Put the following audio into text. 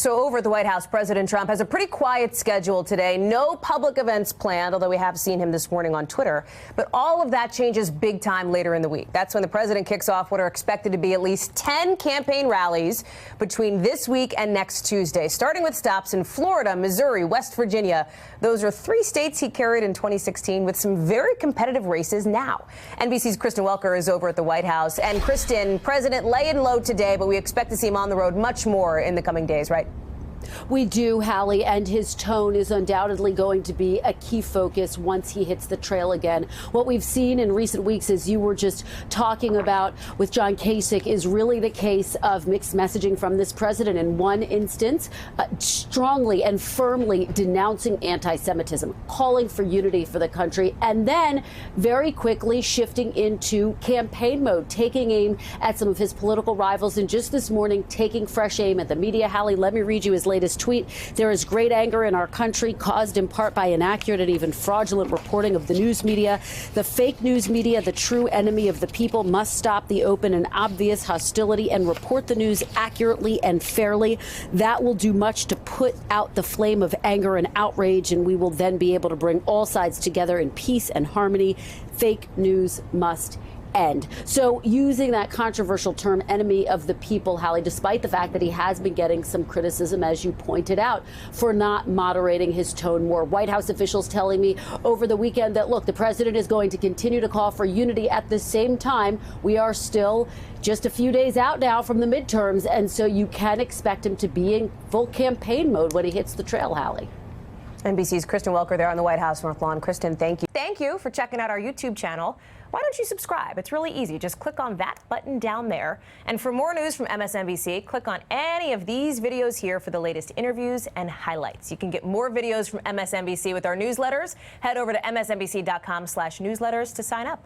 So over at the White House, President Trump has a pretty quiet schedule today. No public events planned, although we have seen him this morning on Twitter. But all of that changes big time later in the week. That's when the president kicks off what are expected to be at least 10 campaign rallies between this week and next Tuesday, starting with stops in Florida, Missouri, West Virginia. Those are 3 states he carried in 2016 with some very competitive races now. NBC's Kristen Welker is over at the White House. And Kristen, President laying low today, but we expect to see him on the road much more in the coming days, right? We do, Hallie, and his tone is undoubtedly going to be a key focus once he hits the trail again. What we've seen in recent weeks, as you were just talking about with John Kasich, is really the case of mixed messaging from this president. In one instance, strongly and firmly denouncing anti-Semitism, calling for unity for the country, and then very quickly shifting into campaign mode, taking aim at some of his political rivals, and just this morning taking fresh aim at the media. Hallie, let me read you his latest tweet. There is great anger in our country, caused in part by inaccurate and even fraudulent reporting of the news media. The fake news media, the true enemy of the people, must stop the open and obvious hostility and report the news accurately and fairly. That will do much to put out the flame of anger and outrage, and we will then be able to bring all sides together in peace and harmony. Fake news must end. So using that controversial term, enemy of the people, Hallie, despite the fact that he has been getting some criticism, as you pointed out, for not moderating his tone more. White House officials telling me over the weekend that, look, the president is going to continue to call for unity. At the same time, we are still just a few days out now from the midterms, and so you can expect him to be in full campaign mode when he hits the trail, Hallie. NBC's Kristen Welker there on the White House North Lawn. Kristen, thank you. Thank you for checking out our YouTube channel. Why don't you subscribe? It's really easy. Just click on that button down there. And for more news from MSNBC, click on any of these videos here for the latest interviews and highlights. You can get more videos from MSNBC with our newsletters. Head over to msnbc.com/newsletters to sign up.